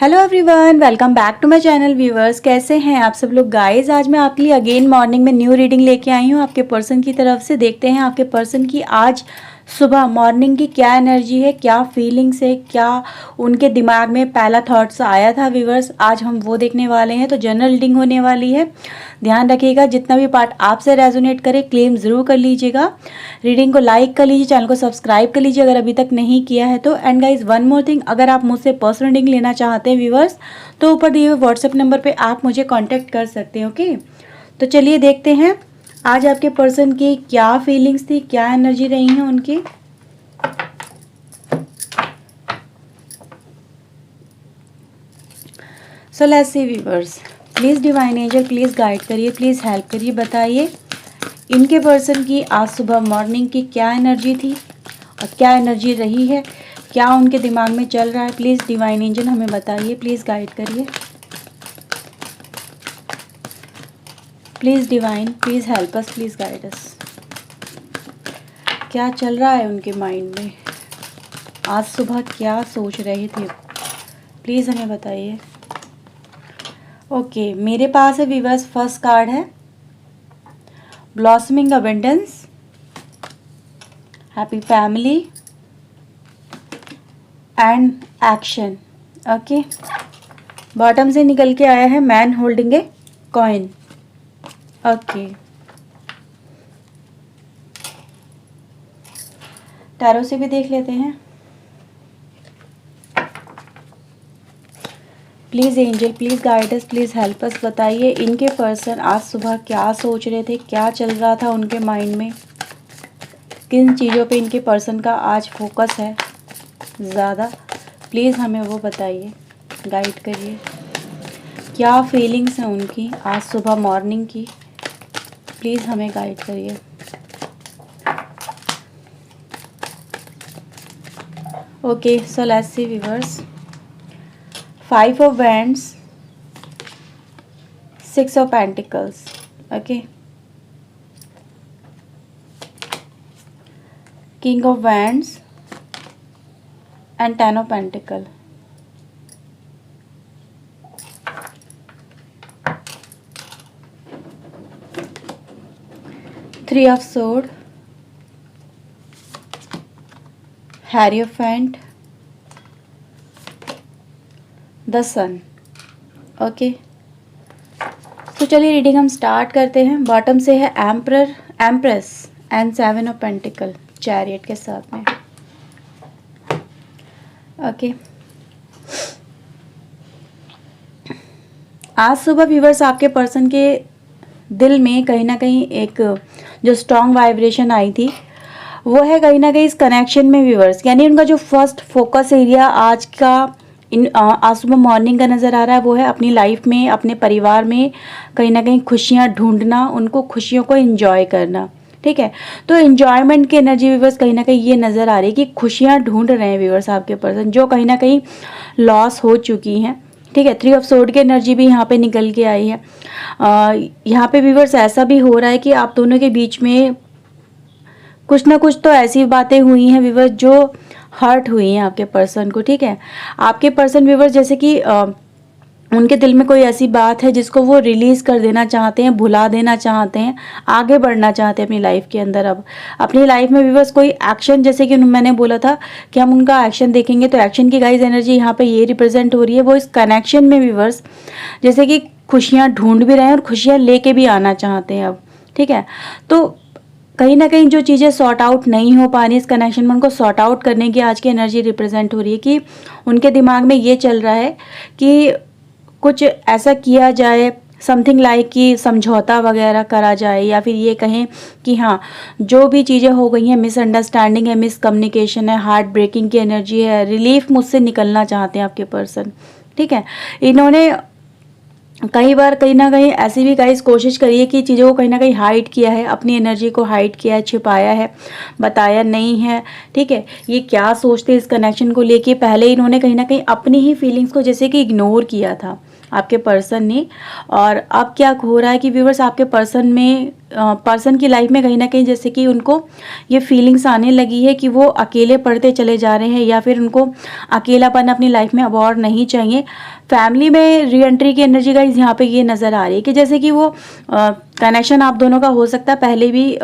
Hello everyone, welcome back to my channel viewers. कैसे हैं आप सब लोग गाइस। आज मैं आपके लिए अगेन मॉर्निंग में न्यू रीडिंग लेके आई हूँ आपके पर्सन की तरफ से। देखते हैं आपके पर्सन की आज सुबह मॉर्निंग की क्या एनर्जी है, क्या फीलिंग्स है, क्या उनके दिमाग में पहला थॉट्स आया था व्यूवर्स। आज हम वो देखने वाले हैं। तो जनरल रीडिंग होने वाली है, ध्यान रखिएगा। जितना भी पार्ट आपसे रेजोनेट करे क्लेम ज़रूर कर लीजिएगा। रीडिंग को लाइक कर लीजिए, चैनल को सब्सक्राइब कर लीजिए अगर अभी तक नहीं किया है तो। And guys one more thing, अगर आप मुझसे पर्सनल रीडिंग लेना चाहते हैं व्यूवर्स तो ऊपर दिए हुए व्हाट्सएप नंबर पे आप मुझे कांटेक्ट कर सकते हैं। ओके, तो चलिए देखते हैं आज आपके पर्सन की क्या फीलिंग्स थी, क्या एनर्जी रही है उनकी। So let's see viewers, please divine angel please guide करिए, प्लीज़ हेल्प करिए। बताइए इनके पर्सन की आज सुबह मॉर्निंग की क्या एनर्जी थी और क्या एनर्जी रही है, क्या उनके दिमाग में चल रहा है। प्लीज़ डिवाइन एंजल हमें बताइए, प्लीज़ गाइड करिए। Please divine please help us, please guide us. क्या चल रहा है उनके माइंड में, आज सुबह क्या सोच रहे थे, प्लीज़ हमें बताइए। ओके, मेरे पास है व्यूअर्स फर्स्ट कार्ड है blossoming abundance, happy family and action. Okay, bottom से निकल के आया है man holding a coin. Okay, tarot से भी देख लेते हैं। Please angel please guide us, please help us. बताइए इनके पर्सन आज सुबह क्या सोच रहे थे, क्या चल रहा था उनके माइंड में, किन चीज़ों पे इनके पर्सन का आज फोकस है ज़्यादा। प्लीज़ हमें वो बताइए, गाइड करिए। क्या फीलिंग्स हैं उनकी आज सुबह मॉर्निंग की, प्लीज़ हमें गाइड करिए। Okay, so let's see viewers, 5 of Wands, 6 of Pentacles, okay, King of Wands and 10 of Pentacles, 3 of Sword, Hierophant, the sun. Okay, तो चलिए रीडिंग हम स्टार्ट करते हैं। बॉटम से है emperor, empress and 7 of pentacle chariot के साथ में। ओके, आज सुबह व्यूवर्स आपके पर्सन के दिल में कहीं ना कहीं एक जो स्ट्रॉन्ग वाइब्रेशन आई थी वो है कहीं ना कहीं इस कनेक्शन में व्यूवर्स, यानी उनका जो फर्स्ट फोकस एरिया आज का आज सुबह मॉर्निंग का नज़र आ रहा है वो है अपनी लाइफ में, अपने परिवार में कहीं ना कहीं खुशियाँ ढूंढना, उनको खुशियों को एंजॉय करना। ठीक है, तो एंजॉयमेंट की एनर्जी व्यूवर्स कहीं ना कहीं ये नज़र आ रही है कि खुशियाँ ढूंढ रहे हैं व्यूवर्स आपके पर्सन, जो कहीं ना कहीं लॉस हो चुकी हैं। ठीक है, 3 ऑफ सोर्ड की एनर्जी भी यहाँ पे निकल के आई है। यहाँ पे व्यूवर्स ऐसा भी हो रहा है कि आप दोनों के बीच में कुछ ना कुछ तो ऐसी बातें हुई हैं व्यूवर्स जो हर्ट हुई हैं आपके पर्सन को। ठीक है, आपके पर्सन व्यूवर्स जैसे कि उनके दिल में कोई ऐसी बात है जिसको वो रिलीज़ कर देना चाहते हैं, भुला देना चाहते हैं, आगे बढ़ना चाहते हैं अपनी लाइफ के अंदर। अब अपनी लाइफ में व्यूवर्स कोई एक्शन, जैसे कि मैंने बोला था कि हम उनका एक्शन देखेंगे, तो एक्शन की गाइस एनर्जी यहाँ पे ये रिप्रेजेंट हो रही है। वो इस कनेक्शन में व्यूवर्स जैसे कि खुशियाँ ढूंढ भी रहे हैं और खुशियाँ लेके भी आना चाहते हैं अब। ठीक है, तो कहीं ना कहीं जो चीज़ें सॉर्ट आउट नहीं हो पा रही इस कनेक्शन में, उनको सॉर्ट आउट करने की आज की एनर्जी रिप्रेजेंट हो रही है कि उनके दिमाग में ये चल रहा है कि कुछ ऐसा किया जाए, समथिंग लाइक कि समझौता वगैरह करा जाए, या फिर ये कहें कि हाँ जो भी चीज़ें हो गई हैं, मिसअंडरस्टैंडिंग है, मिसकम्युनिकेशन है, हार्ट ब्रेकिंग की एनर्जी है, रिलीफ मुझसे निकलना चाहते हैं आपके पर्सन। ठीक है, इन्होंने कई बार कहीं ना कहीं ऐसी भी गाइस कोशिश करी है कि चीज़ों को कहीं ना कहीं हाइड किया है, अपनी एनर्जी को हाइड किया है, छिपाया है, बताया नहीं है। ठीक है, ये क्या सोचते हैं इस कनेक्शन को लेके, पहले इन्होंने कहीं ना कहीं अपनी ही फीलिंग्स को जैसे कि इग्नोर किया था। आपके पर्सन ने। और अब क्या हो रहा है कि व्यूवर्स आपके पर्सन की लाइफ में कहीं ना कहीं जैसे कि उनको ये फीलिंग्स आने लगी है कि वो अकेले पढ़ते चले जा रहे हैं, या फिर उनको अकेलापन अपनी लाइफ में अब और नहीं चाहिए। फैमिली में री एंट्री की एनर्जी गाइस यहाँ पे ये नज़र आ रही है कि जैसे कि वो कनेक्शन आप दोनों का हो सकता है पहले भी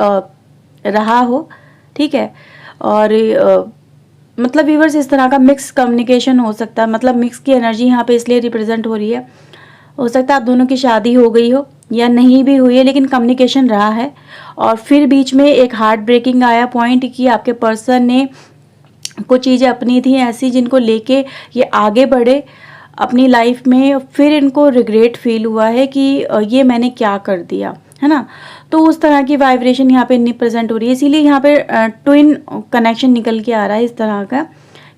रहा हो, ठीक है। और मतलब व्यूवर्स इस तरह का मिक्स कम्युनिकेशन हो सकता है, मतलब मिक्स की एनर्जी यहाँ पे इसलिए रिप्रेजेंट हो रही है। हो सकता है आप दोनों की शादी हो गई हो या नहीं भी हुई है, लेकिन कम्युनिकेशन रहा है। और फिर बीच में एक हार्ट ब्रेकिंग आया पॉइंट कि आपके पर्सन ने कुछ चीज़ें अपनी थी ऐसी जिनको लेके ये आगे बढ़े अपनी लाइफ में, फिर इनको रिग्रेट फील हुआ है कि ये मैंने क्या कर दिया, है ना। तो उस तरह की वाइब्रेशन यहाँ पे नहीं प्रेजेंट हो रही है, इसीलिए यहाँ पे ट्विन कनेक्शन निकल के आ रहा है इस तरह का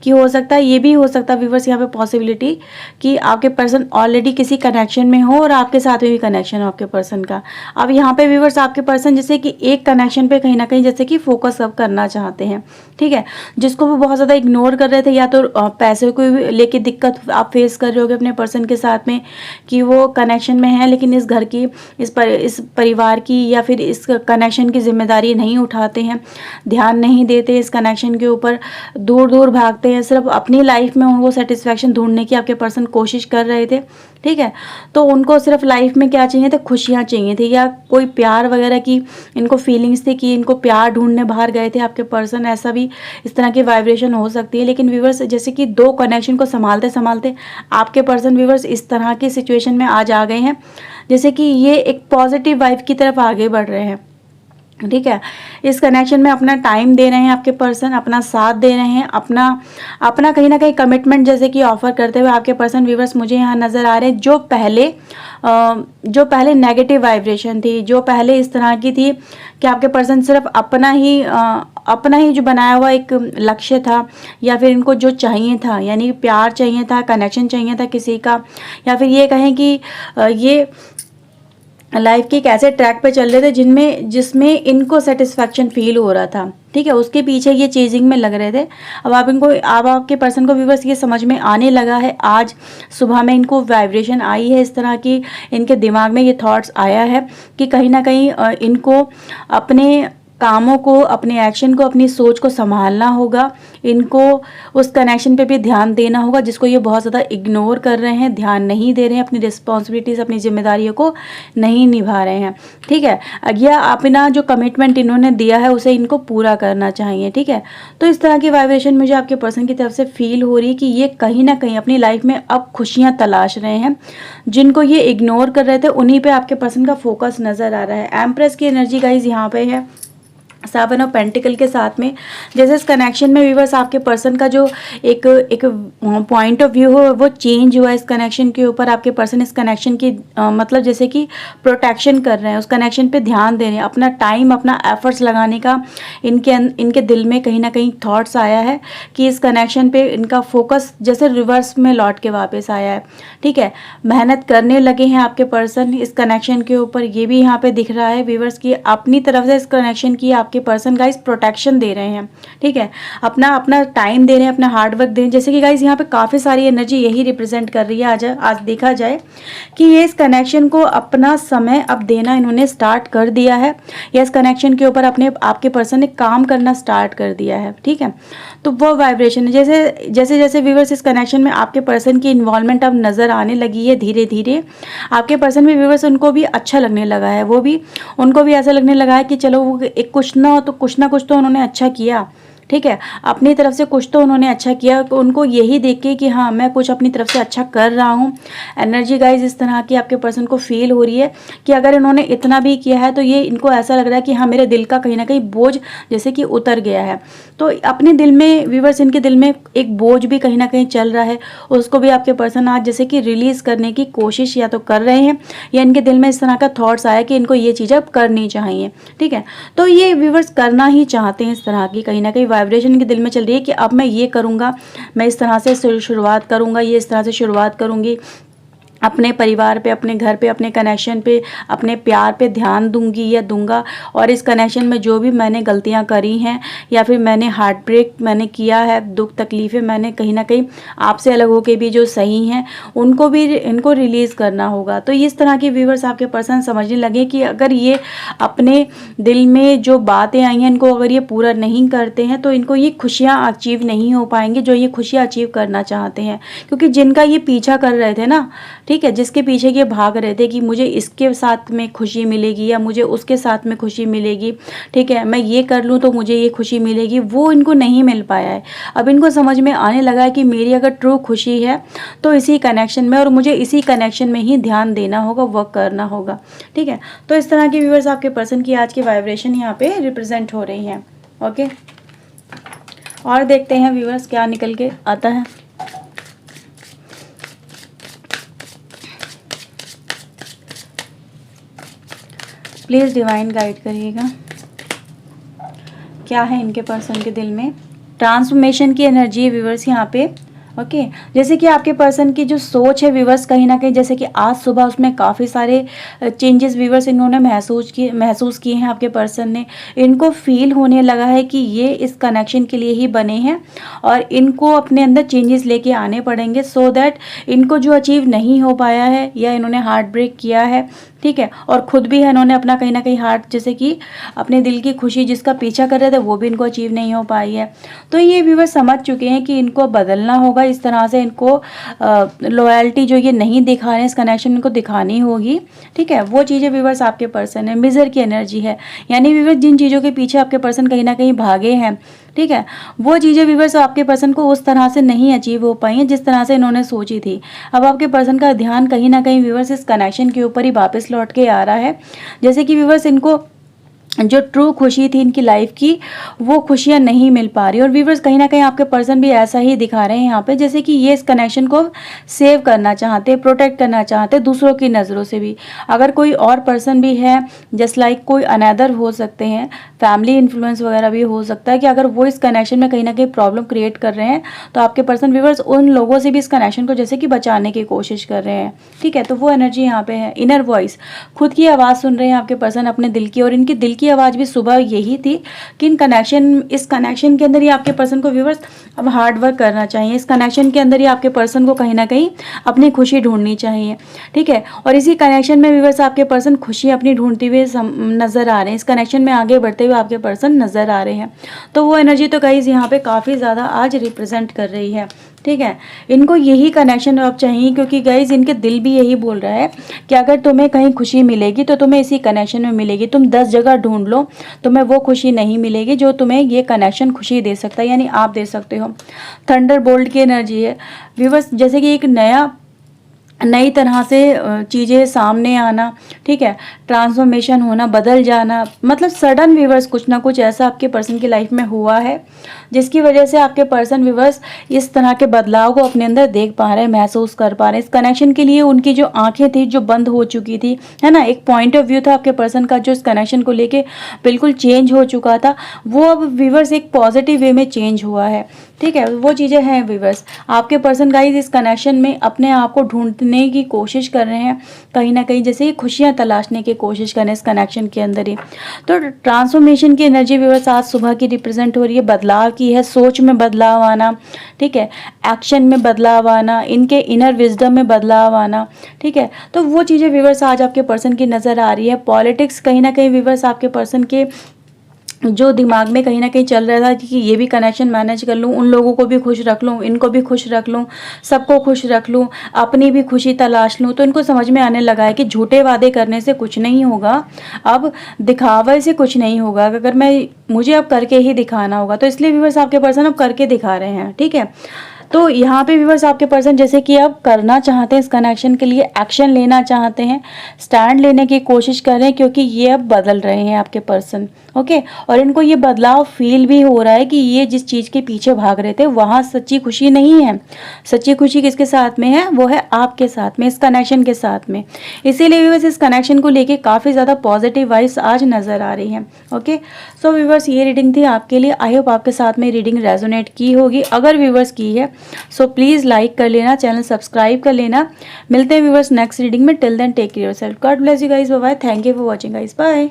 कि हो सकता है, ये भी हो सकता है व्यूवर्स यहाँ पे पॉसिबिलिटी कि आपके पर्सन ऑलरेडी किसी कनेक्शन में हो और आपके साथ में भी कनेक्शन हो आपके पर्सन का। अब यहाँ पे व्यूवर्स आपके पर्सन जैसे कि एक कनेक्शन पे कहीं ना कहीं जैसे कि फोकस अब करना चाहते हैं, ठीक है, जिसको वो बहुत ज़्यादा इग्नोर कर रहे थे, या तो पैसे को लेके दिक्कत आप फेस कर रहे होगे अपने पर्सन के साथ में कि वो कनेक्शन में है लेकिन इस घर की इस परिवार की या फिर इस कनेक्शन की जिम्मेदारी नहीं उठाते हैं, ध्यान नहीं देते इस कनेक्शन के ऊपर, दूर दूर भागते हैं, सिर्फ अपनी लाइफ में उनको सेटिस्फैक्शन ढूंढने की आपके पर्सन कोशिश कर रहे थे, ठीक है। तो उनको सिर्फ लाइफ में क्या चाहिए थे, खुशियाँ चाहिए थी, या कोई प्यार वगैरह की इनको फीलिंग्स थी कि इनको प्यार ढूंढने बाहर गए थे आपके पर्सन, ऐसा भी इस तरह की वाइब्रेशन हो सकती है। लेकिन व्यूवर्स जैसे कि दो कनेक्शन को संभालते संभालते आपके पर्सन व्यूवर्स इस तरह की सिचुएशन में आज आ गए हैं जैसे कि ये एक पॉजिटिव वाइब की तरफ आगे बढ़ रहे हैं, ठीक है। इस कनेक्शन में अपना टाइम दे रहे हैं आपके पर्सन, अपना साथ दे रहे हैं, अपना कहीं ना कहीं कमिटमेंट जैसे कि ऑफर करते हुए आपके पर्सन व्यूवर्स मुझे यहाँ नज़र आ रहे हैं। जो पहले नेगेटिव वाइब्रेशन थी, जो पहले इस तरह की थी कि आपके पर्सन सिर्फ अपना ही जो बनाया हुआ एक लक्ष्य था, या फिर इनको जो चाहिए था यानी प्यार चाहिए था, कनेक्शन चाहिए था किसी का, या फिर ये कहें कि ये लाइफ के एक ऐसे ट्रैक पे चल रहे थे जिसमें इनको सेटिस्फैक्शन फील हो रहा था, ठीक है, उसके पीछे ये चेजिंग में लग रहे थे। अब आपके पर्सन को व्यूवर्स ये समझ में आने लगा है, आज सुबह में इनको वाइब्रेशन आई है इस तरह की, इनके दिमाग में ये थॉट्स आया है कि कहीं ना कहीं इनको अपने कामों को, अपने एक्शन को, अपनी सोच को संभालना होगा, इनको उस कनेक्शन पे भी ध्यान देना होगा जिसको ये बहुत ज़्यादा इग्नोर कर रहे हैं, ध्यान नहीं दे रहे हैं, अपनी रिस्पॉन्सिबिलिटीज़, अपनी जिम्मेदारियों को नहीं निभा रहे हैं, ठीक है। या अपना जो कमिटमेंट इन्होंने दिया है उसे इनको पूरा करना चाहिए, ठीक है। तो इस तरह की वाइब्रेशन मुझे आपके पर्सन की तरफ से फील हो रही है कि ये कहीं ना कहीं अपनी लाइफ में अब खुशियाँ तलाश रहे हैं, जिनको ये इग्नोर कर रहे थे उन्हीं पर आपके पर्सन का फोकस नज़र आ रहा है। एम्प्रेस की एनर्जी गाइज यहाँ पे है, 7 ऑफ पेंटिकल के साथ में। जैसे इस कनेक्शन में व्यूवर्स आपके पर्सन का जो एक पॉइंट ऑफ व्यू हो वो चेंज हुआ इस कनेक्शन के ऊपर। आपके पर्सन इस कनेक्शन की मतलब जैसे कि प्रोटेक्शन कर रहे हैं, उस कनेक्शन पे ध्यान दे रहे हैं, अपना टाइम, अपना एफर्ट्स लगाने का इनके दिल में कहीं ना कहीं थॉट्स आया है कि इस कनेक्शन पे इनका फोकस जैसे रिवर्स में लौट के वापस आया है, ठीक है। मेहनत करने लगे हैं आपके पर्सन इस कनेक्शन के ऊपर, ये भी यहाँ पे दिख रहा है व्यूवर्स की अपनी तरफ से इस कनेक्शन की आपके पर्सन गाइस प्रोटेक्शन दे रहे हैं, ठीक है, अपना टाइम दे रहे हैं, अपना हार्ड वर्क दे रहे हैं। जैसे कि गाइस यहाँ पे काफ़ी सारी एनर्जी यही रिप्रेजेंट कर रही है। आज देखा जाए कि ये इस कनेक्शन को अपना समय अब देना इन्होंने स्टार्ट कर दिया है, या इस कनेक्शन के ऊपर आपके पर्सन ने काम करना स्टार्ट कर दिया है, ठीक है। तो वो वाइब्रेशन है, जैसे व्यूवर्स इस कनेक्शन में आपके पर्सन की इन्वॉल्वमेंट अब नज़र आने लगी है धीरे धीरे। आपके पर्सन भी व्यूवर्स उनको भी अच्छा लगने लगा है, उनको भी ऐसा लगने लगा है कि चलो वो एक कुछ ना कुछ तो उन्होंने अच्छा किया, ठीक है, अपनी तरफ से कुछ तो उन्होंने अच्छा किया, तो उनको यही देख के कि हाँ मैं कुछ अपनी तरफ से अच्छा कर रहा हूँ। एनर्जी गाइज इस तरह की आपके पर्सन को फील हो रही है कि अगर इन्होंने इतना भी किया है तो ये इनको ऐसा लग रहा है कि हाँ मेरे दिल का कहीं ना कहीं बोझ जैसे कि उतर गया है। तो अपने दिल में व्यूवर्स इनके दिल में एक बोझ भी कहीं ना कहीं चल रहा है, उसको भी आपके पर्सन आज जैसे कि रिलीज़ करने की कोशिश या तो कर रहे हैं, या इनके दिल में इस तरह का थॉट्स आया कि इनको ये चीज़ अब करनी चाहिए, ठीक है। तो ये व्यूवर्स करना ही चाहते हैं इस तरह की कहीं ना कहीं वाइब्रेशन के दिल में चल रही है कि अब मैं ये करूँगा, मैं इस तरह से शुरुआत करूँगा, ये इस तरह से शुरुआत करूँगी, अपने परिवार पे, अपने घर पे, अपने कनेक्शन पे, अपने प्यार पे ध्यान दूंगी या दूंगा, और इस कनेक्शन में जो भी मैंने गलतियां करी हैं या फिर मैंने हार्ट ब्रेक मैंने किया है, दुख तकलीफ़ें मैंने कहीं ना कहीं आपसे अलग होके भी जो सही हैं उनको भी इनको रिलीज़ करना होगा। तो इस तरह के व्यूवर्स आपके पर्सन समझने लगे कि अगर ये अपने दिल में जो बातें आई हैं इनको अगर ये पूरा नहीं करते हैं तो इनको ये खुशियाँ अचीव नहीं हो पाएंगे जो ये खुशियाँ अचीव करना चाहते हैं। क्योंकि जिनका ये पीछा कर रहे थे ना, ठीक है, जिसके पीछे ये भाग रहे थे कि मुझे इसके साथ में खुशी मिलेगी या मुझे उसके साथ में खुशी मिलेगी, ठीक है, मैं ये कर लूँ तो मुझे ये खुशी मिलेगी, वो इनको नहीं मिल पाया है। अब इनको समझ में आने लगा है कि मेरी अगर ट्रू खुशी है तो इसी कनेक्शन में, और मुझे इसी कनेक्शन में ही ध्यान देना होगा, वर्क करना होगा, ठीक है। तो इस तरह के व्यूअर्स आपके पर्सन की आज की वाइब्रेशन यहाँ पे रिप्रेजेंट हो रही हैं। ओके, और देखते हैं व्यूअर्स क्या निकल के आता है। प्लीज़ डिवाइन गाइड करिएगा, क्या है इनके पर्सन के दिल में। ट्रांसफॉर्मेशन की एनर्जी है व्यूअर्स यहाँ पे। ओके, जैसे कि आपके पर्सन की जो सोच है व्यूअर्स, कहीं ना कहीं जैसे कि आज सुबह उसमें काफ़ी सारे चेंजेस व्यूअर्स इन्होंने महसूस किए हैं। आपके पर्सन ने, इनको फील होने लगा है कि ये इस कनेक्शन के लिए ही बने हैं और इनको अपने अंदर चेंजेस लेके आने पड़ेंगे, सो दैट इनको जो अचीव नहीं हो पाया है या इन्होंने हार्ट ब्रेक किया है, ठीक है, और ख़ुद भी है इन्होंने अपना कहीं ना कहीं हार्ट, जैसे कि अपने दिल की खुशी जिसका पीछा कर रहे थे वो भी इनको अचीव नहीं हो पाई है। तो ये व्यूअर्स समझ चुके हैं कि इनको बदलना होगा, इस तरह से इनको लॉयल्टी जो ये नहीं दिखा रहे हैं इस कनेक्शन इनको दिखानी होगी, ठीक है। वो चीज़ें व्यूअर्स आपके पर्सन है, मिजर की एनर्जी है, यानी व्यूअर्स जिन चीज़ों के पीछे आपके पर्सन कहीं ना कहीं भागे हैं, ठीक है, वो चीज़ें व्यूअर्स आपके पर्सन को उस तरह से नहीं अचीव हो पाई हैं जिस तरह से इन्होंने सोची थी। अब आपके पर्सन का ध्यान कहीं ना कहीं व्यूअर्स इस कनेक्शन के ऊपर ही वापस लौट के आ रहा है। जैसे कि व्यूअर्स इनको जो ट्रू खुशी थी इनकी लाइफ की वो खुशियाँ नहीं मिल पा रही, और व्यूअर्स कहीं ना कहीं आपके पर्सन भी ऐसा ही दिखा रहे हैं यहाँ पे, जैसे कि ये इस कनेक्शन को सेव करना चाहते, प्रोटेक्ट करना चाहते दूसरों की नज़रों से भी। अगर कोई और पर्सन भी है, जस्ट लाइक कोई अनदर हो सकते हैं, फैमिली इन्फ्लुएंस वगैरह भी हो सकता है कि अगर वो इस कनेक्शन में कहीं ना कहीं प्रॉब्लम क्रिएट कर रहे हैं तो आपके पर्सन व्यूअर्स उन लोगों से भी इस कनेक्शन को जैसे कि बचाने की कोशिश कर रहे हैं, ठीक है। तो वो एनर्जी यहाँ पे है। इनर वॉइस, खुद की आवाज़ सुन रहे हैं आपके पर्सन अपने दिल की, और इनकी दिल की आवाज़ भी सुबह यही थी कि इस कनेक्शन के अंदर ही आपके पर्सन को व्यूअर्स अब हार्ड वर्क करना चाहिए, इस कनेक्शन के अंदर ही आपके पर्सन को कहीं ना कहीं अपनी खुशी ढूंढनी चाहिए, ठीक है। और इसी कनेक्शन में व्यूअर्स आपके पर्सन खुशी अपनी ढूंढते हुए नजर आ रहे हैं, इस कनेक्शन में आगे बढ़ते हुए आपके पर्सन नजर आ रहे हैं। तो वो एनर्जी तो गाइस यहाँ पे काफ़ी ज़्यादा आज रिप्रेजेंट कर रही है, ठीक है। इनको यही कनेक्शन अब चाहिए, क्योंकि गाइज इनके दिल भी यही बोल रहा है कि अगर तुम्हें कहीं खुशी मिलेगी तो तुम्हें इसी कनेक्शन में मिलेगी, तुम 10 जगह ढूंढ लो तुम्हें वो खुशी नहीं मिलेगी जो तुम्हें ये कनेक्शन खुशी दे सकता है, यानी आप दे सकते हो। थंडरबोल्ट की एनर्जी है व्यूअर्स, जैसे कि एक नई तरह से चीज़ें सामने आना, ठीक है, ट्रांसफॉर्मेशन होना, बदल जाना, मतलब सडन व्यूअर्स कुछ ना कुछ ऐसा आपके पर्सन की लाइफ में हुआ है जिसकी वजह से आपके पर्सन व्यूअर्स इस तरह के बदलाव को अपने अंदर देख पा रहे हैं, महसूस कर पा रहे हैं। इस कनेक्शन के लिए उनकी जो आंखें थी जो बंद हो चुकी थी, है ना, एक पॉइंट ऑफ व्यू था आपके पर्सन का जो इस कनेक्शन को लेके बिल्कुल चेंज हो चुका था, वो अब व्यूअर्स एक पॉजिटिव वे में चेंज हुआ है, ठीक है। वो चीज़ें हैं व्यूअर्स, आपके पर्सन गाइस इस कनेक्शन में अपने आप को ढूंढने की कोशिश कर रहे हैं, कहीं ना कहीं जैसे खुशियाँ तलाशने की कोशिश कर रहे हैं इस कनेक्शन के अंदर ही। तो ट्रांसफॉर्मेशन की एनर्जी व्यूअर्स आज सुबह की रिप्रेजेंट हो रही है, बदलाव की है, सोच में बदलाव आना, ठीक है, एक्शन में बदलाव आना, इनके इनर विजडम में बदलाव आना, ठीक है। तो वो चीज़ें व्यूअर्स आज आपके पर्सन की नज़र आ रही है। पॉलिटिक्स कहीं ना कहीं व्यूअर्स आपके पर्सन के जो दिमाग में कहीं ना कहीं चल रहा था कि ये भी कनेक्शन मैनेज कर लूँ, उन लोगों को भी खुश रख लूँ, इनको भी खुश रख लूँ, सबको खुश रख लूँ, अपनी भी खुशी तलाश लूँ, तो इनको समझ में आने लगा है कि झूठे वादे करने से कुछ नहीं होगा, अब दिखावे से कुछ नहीं होगा, अगर मुझे अब करके ही दिखाना होगा। तो इसलिए व्यूअर्स आपके पर्सन अब करके दिखा रहे हैं, ठीक है। तो यहाँ पे व्यूअर्स आपके पर्सन जैसे कि अब करना चाहते हैं इस कनेक्शन के लिए, एक्शन लेना चाहते हैं, स्टैंड लेने की कोशिश कर रहे हैं, क्योंकि ये अब बदल रहे हैं आपके पर्सन, ओके और इनको ये बदलाव फील भी हो रहा है कि ये जिस चीज़ के पीछे भाग रहे थे वहाँ सच्ची खुशी नहीं है। सच्ची खुशी किसके साथ में है, वो है आपके साथ में, इस कनेक्शन के साथ में। इसीलिए व्यूअर्स इस कनेक्शन को लेके काफ़ी ज़्यादा पॉजिटिव वाइब्स आज नज़र आ रही हैं। ओके सो व्यूअर्स ये रीडिंग थी आपके लिए। आई होप आपके साथ में रीडिंग रेजोनेट की होगी। अगर व्यूअर्स की है सो प्लीज़ लाइक कर लेना, चैनल सब्सक्राइब कर लेना। मिलते हैं व्यूअर्स नेक्स्ट रीडिंग में। Till then take care yourself, God bless you guys, bye bye, thank you for watching guys, bye.